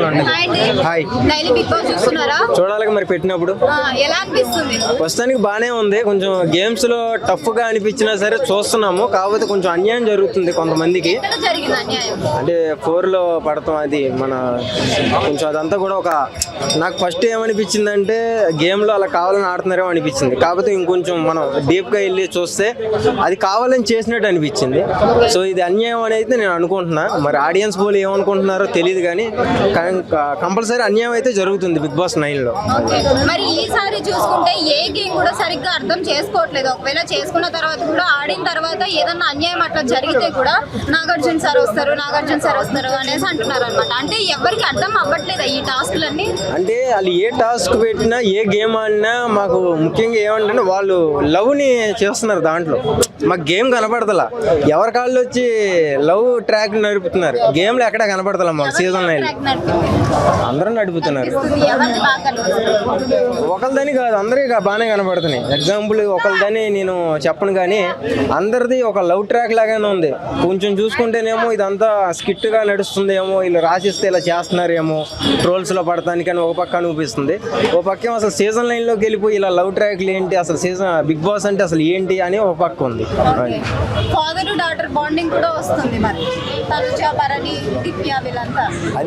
Hi daily big boss చూస్తున్నారా? చూడాలి మరి పెట్టినప్పుడు ఎలా అనిపిస్తుంది? ప్రస్తుతానికి బాగానే ఉంది. కొంచెం గేమ్స్ లో టఫ్ గా అనిపించినా సరే చూస్తున్నాము. కాకపోతే కొంచెం అన్యాయం జరుగుతుంది కొంతమందికి. ఎక్కడ జరిగింది అన్యాయం? అంటే 4 లో పడతాం అది మన కొంచెం అదంతా కూడా ఒక నాకు ఫస్ట్ ఏమనిపించిందంటే గేమ్ లో అలా కావాలని ఆడుతున్నారేమో అనిపించింది. కాకపోతే ఇంకొంచెం మనం డీప్ గా వెళ్ళి చూస్తే అది కావాలని చేసినట్టు అనిపించింది. సో ఇది అన్యాయం అనేది నేను అనుకుంటున్నా. మరి ఆడియన్స్ పోలు ఏమనుకుంటున్నారో తెలియదు కానీ కంపల్సరీ అన్యాయం అయితే జరుగుతుంది బిగ్ బాస్ 9 లో. మరి ఈసారి చూసుకుంటే ఏ గేమ్ కూడా సరిగ్గా అర్థం చేసుకోవట్లేదు. ఒకవేళ చేసుకున్న తర్వాత కూడా ఆడిన తర్వాత ఏదన్నా అన్యాయం అట్లా జరిగితే కూడా నాగార్జున సార్ వస్తారు అనేసి అంటున్నారు అనమాట. అంటే ఎవరికి అర్థం అవ్వట్లేదు ఈ టాస్క్లన్నీ. అంటే వాళ్ళు ఏ టాస్క్ పెట్టినా ఏ గేమ్ ఆడినా మాకు ముఖ్యంగా ఏమంటే వాళ్ళు లవ్ ని చేస్తున్నారు. దాంట్లో మాకు గేమ్ కనపడతలా. ఎవరి కాళ్ళు వచ్చి లవ్ ట్రాక్ నడుపుతున్నారు. గేమ్ లో ఎక్కడ కనపడతలా మాకు సీజన్ 9 అందరూ నడుపుతున్నారు. ఒకరిదని కాదు అందరికీ బాగానే కనపడుతున్నాయి. ఎగ్జాంపుల్ ఒకరిదని నేను చెప్పను కానీ అందరిది ఒక లవ్ ట్రాక్ లాగానే ఉంది. కొంచెం చూసుకుంటేనేమో ఇదంతా స్కిట్ గా నడుస్తుందేమో, వీళ్ళు రాసిస్తే ఇలా చేస్తున్నారేమో ట్రోల్స్ లో పడటానికి అని ఒక పక్క అనిపిస్తుంది. ఒక పక్క అసలు సీజన్ 9 లోకి వెళ్ళిపోయి ఇలా లవ్ ట్రాక్లు ఏంటి, అసలు సీజన్ బిగ్ బాస్ అంటే అసలు ఏంటి అని ఒక పక్క ఉంది. ఫాదర్ డాటర్ బాండింగ్ కూడా వస్తుంది. మరి తనుజ, భరణి, దివ్య వీళ్ళంతా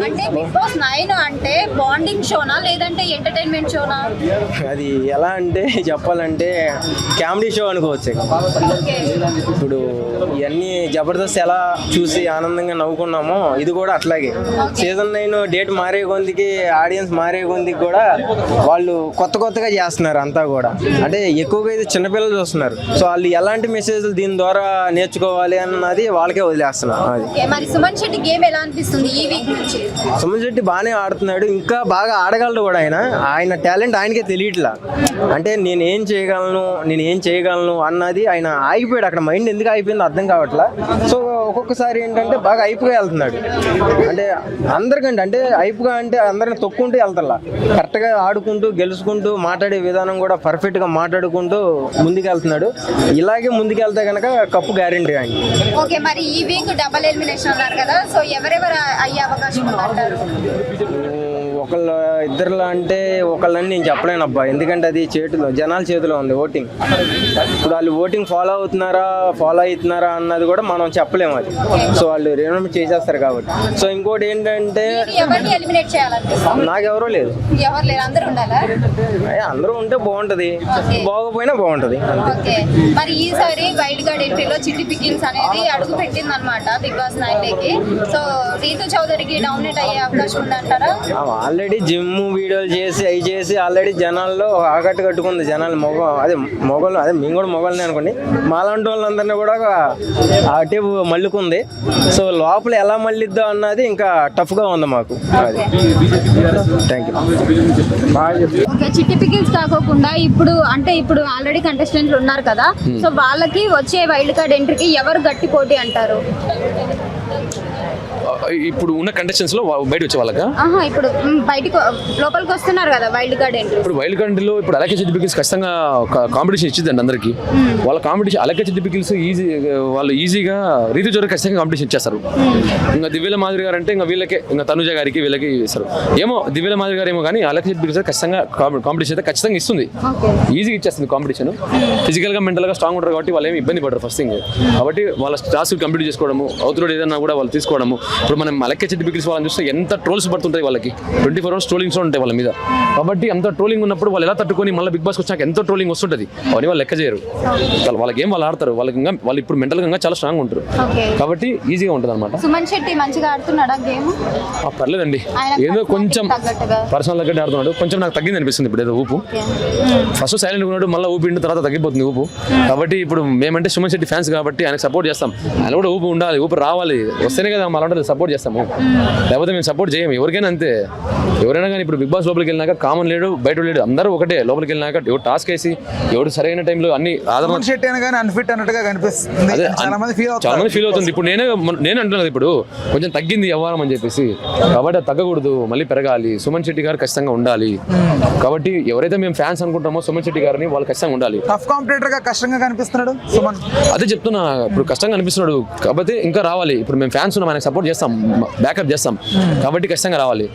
అంటే బిగ్ బాస్ 9 అంటే బాండింగ్ షోనా లేదంటే ఎంటర్టైన్మెంట్ షోనా? అది ఎలా అంటే చెప్పాలంటే కామెడీ షో అనుకోవచ్చు. ఇప్పుడు ఇవన్నీ జబర్దస్త్ ఎలా చూసి ఆనందంగా నవ్వుకున్నామో ఇది కూడా అట్లాగే. సీజన్ 9 డేట్ మారే కొందికి ఆడియన్స్ మారే కొందికి కూడా వాళ్ళు కొత్తగా చేస్తున్నారు అంతా కూడా. అంటే ఎక్కువగా ఇది చిన్నపిల్లలు చూస్తున్నారు. సో వాళ్ళు ఎలాంటి మెసేజ్లు దీని ద్వారా నేర్చుకోవాలి అన్నది వాళ్ళకే వదిలేస్తున్నారు. అది మరి సుమన్ శెట్టి గేమ్ ఎలా అనిపిస్తుంది ఈ వీక్ నుంచి? సుమన్ శెట్టి బాగానే ఆడుతున్నాడు. ఇంకా బాగా ఆడగలడు కూడా. ఆయన టాలెంట్ ఆయనకే తెలియట్లా. అంటే నేను ఏం చేయగలను అన్నది ఆయన ఆగిపోయాడు. అక్కడ మైండ్ ఎందుకు అయిపోయిందో అర్థం కావట్లా. సో ఒక్కొక్కసారి ఏంటంటే బాగా అయిపుగా వెళ్తున్నాడు. అంటే అందరికంటే అంటే అయిపుగా అంటే అందరిని తొక్కుంటూ వెళ్తారా. కరెక్ట్గా ఆడుకుంటూ గెలుచుకుంటూ మాట్లాడే విధానం కూడా పర్ఫెక్ట్గా మాట్లాడుకుంటూ ముందుకు వెళ్తున్నాడు. ఇలాగే ముందుకు వెళ్తే కనుక కప్పు గ్యారెంటీ ఆయన. ఓకే, మరి ఈ వీక్ డబుల్ ఎలిమినేషన్ అన్నారు కదా, సో ఎవరెవరు అయ్యే అవకాశం ఉందంటారు? ఒకళ్ళు ఇద్దరులో అంటే ఒకళ్ళని నేను చెప్పలేను అబ్బా. ఎందుకంటే అది జనాల చేతిలో ఉంది ఓటింగ్. ఇప్పుడు వాళ్ళు ఓటింగ్ ఫాలో అవుతున్నారా అన్నది కూడా మనం చెప్పలేము. అది సో వాళ్ళు రినౌన్స్ చేసేస్తారు కాబట్టి. సో ఇంకోటి ఏంటంటే నాకెవరూ లేదు. అందరూ ఉంటే బాగుంటది, బాగోపోయినా బాగుంటది. మరి ఈసారి వైల్డ్ కార్డ్ ఎంట్రీలో చిట్టి పికిల్స్ అనేది అడుగు పెట్టింది అనమాట బిగ్ బాస్ 9కి. సో రీతు చౌదరికి డామినేట్ అయ్యే అవకాశం ఉందంటారా? ఆల్రెడీ జిమ్ వీడియోలు చేసి ఆల్రెడీ జనాల్లో ఆకట్టు కట్టుకుంది. జనాలు మొగలు అదే మేము కూడా మొగలనే అనుకోండి. మాలాంటి వాళ్ళందరినీ కూడా అటే మళ్ళుకుంది. సో లోపల ఎలా మళ్ళిద్దో అన్నది ఇంకా టఫ్గా ఉంది మాకు. అది థ్యాంక్ యూ. చిట్టి పికిల్స్ కాకోకుండా ఇప్పుడు ఆల్రెడీ కంటెస్టెంట్లు ఉన్నారు కదా, సో వాళ్ళకి వచ్చే వైల్డ్ కార్డ్ ఎంట్రీకి ఎవరు గట్టి పోటీ అంటారు? ఇప్పుడు ఉన్న కంటెస్టెంట్స్ లో బయట వచ్చే వాళ్ళక ఇప్పుడు బయటకు లోపలికి వస్తున్నారు కదా వైల్డ్ కార్డ్ ఎంట్రీ. ఇప్పుడు వైల్డ్ కార్డ్ లో ఇప్పుడు అలకే చిట్టి పికిల్స్ ఖచ్చితంగా కాంపిటీషన్ ఇచ్చిందండి అందరికి. వాళ్ళ కాంపిటీషన్ అలకే చిట్టి పికిల్స్ వాళ్ళు ఈజీగా రీతు చౌదరికి ఖచ్చితంగా కాంపిటీషన్ ఇచ్చేస్తారు. ఇంకా దివ్యల మాదిరి గారు అంటే ఇంకా వీళ్ళకే ఇంకా తనుజ గారికి వీళ్ళకి ఇస్తారు. ఏమో దివ్యల మాదిరి గారు ఏమో కానీ అలకే చిట్టి పికిల్స్ ఖచ్చితంగా కాంపిటీషన్ అయితే ఖచ్చితంగా ఇస్తుంది. ఈజీగా ఇచ్చేస్తుంది కాంపిటీషన్. ఫిజికల్ గా మెంటల్ గా స్ట్రాంగ్ ఉంటారు కాబట్టి వాళ్ళు ఏమి ఇబ్బంది పడరు ఫస్ట్ థింగ్. కాబట్టి వాళ్ళ టాస్క్ కంప్లీట్ చేసుకోవడము, అవతల ఏదన్నా కూడా వాళ్ళు తీసుకోవడము. ఇప్పుడు మనం అలకే చిట్టి పికిల్స్ వాళ్ళని చూస్తే ఎంత ట్రోల్స్ పడుతుంటాయి వాళ్ళకి. 24 hours ట్రోలింగ్స్ ఉంటాయి వాళ్ళ మీద. కాబట్టి అంత ట్రోలింగ్ ఉన్నప్పుడు వాళ్ళు ఎలా తట్టుకొని మళ్ళీ బిగ్ బాస్కి వచ్చాక ఎంతో ట్రోలింగ్ వస్తుంటుంది. అవన్నీ వాళ్ళు లెక్క చేయరు. వాళ్ళ గేమ్ వాళ్ళు ఆడతారు. వాళ్ళు ఇప్పుడు మెంటల్ గా చాలా స్ట్రాంగ్ ఉంటారు. కాబట్టి ఈజీగా ఉంటుంది అనమాట. సుమన్ శెట్టి మంచిగా ఆడుతున్నాడా గేమ్? పర్లేదండి, ఏదో కొంచెం పర్సనల్ దగ్గర ఆడుతున్నాడు. కొంచెం నాకు తగ్గింది అనిపిస్తుంది ఇప్పుడు ఏదో ఊపు. ఫస్ట్ సైలెంట్ ఉన్నాడు, మళ్ళీ ఊపి తర్వాత తగ్గిపోతుంది ఊపు. కాబట్టి ఇప్పుడు మేమంటే సుమన్ శెట్టి ఫ్యాన్స్ కాబట్టి ఆయనకు సపోర్ట్ చేస్తాం. ఆయన కూడా ఊపు ఉండాలి, ఊపు రావాలి, వస్తేనే కదా మళ్ళీ సపోర్ట్ చేస్తాము. లేకపోతే మేము సపోర్ట్ చేయము ఎవరికైనా అంతే. ఎవరైనా కానీ ఇప్పుడు బిగ్ బాస్ లోపలికి వెళ్ళినాక కామన్ లేడు బయట లేడు అందరూ ఒకటే. లోపలికి వెళ్ళినాక ఎవరు టాస్క్ వేసి ఎవరు సరైన టైంలో అన్ని అన్ఫిట్ అన్నట్టుగా కనిపిస్తుంది. చాలా మంది ఫీల్ అవుతుంది. ఇప్పుడు నేను అంటున్నది ఇప్పుడు కొంచెం తగ్గింది వ్యవహారం అని చెప్పేసి. కాబట్టి అది తగ్గకూడదు, మళ్ళీ పెరగాలి. సుమన్ శెట్టి గారు ఖచ్చితంగా ఉండాలి. కాబట్టి ఎవరైతే మేము ఫ్యాన్స్ అనుకుంటామో సుమన్ శెట్టి గారిని వాళ్ళు ఖచ్చితంగా ఉండాలి. టఫ్ కాంపిటీటర్ గా కష్టంగా కనిపిస్తున్నాడు సుమన్. అదే చెప్తున్నా, ఇప్పుడు కష్టంగా అనిపిస్తున్నాడు. కాబట్టి ఇంకా రావాలి. ఇప్పుడు మేము ఫ్యాన్స్ ఉన్నాం, ఆయనకు సపోర్ట్ చేస్తాం, బ్యాకప్ చేస్తాం. కాబట్టి ఖచ్చితంగా రావాలి.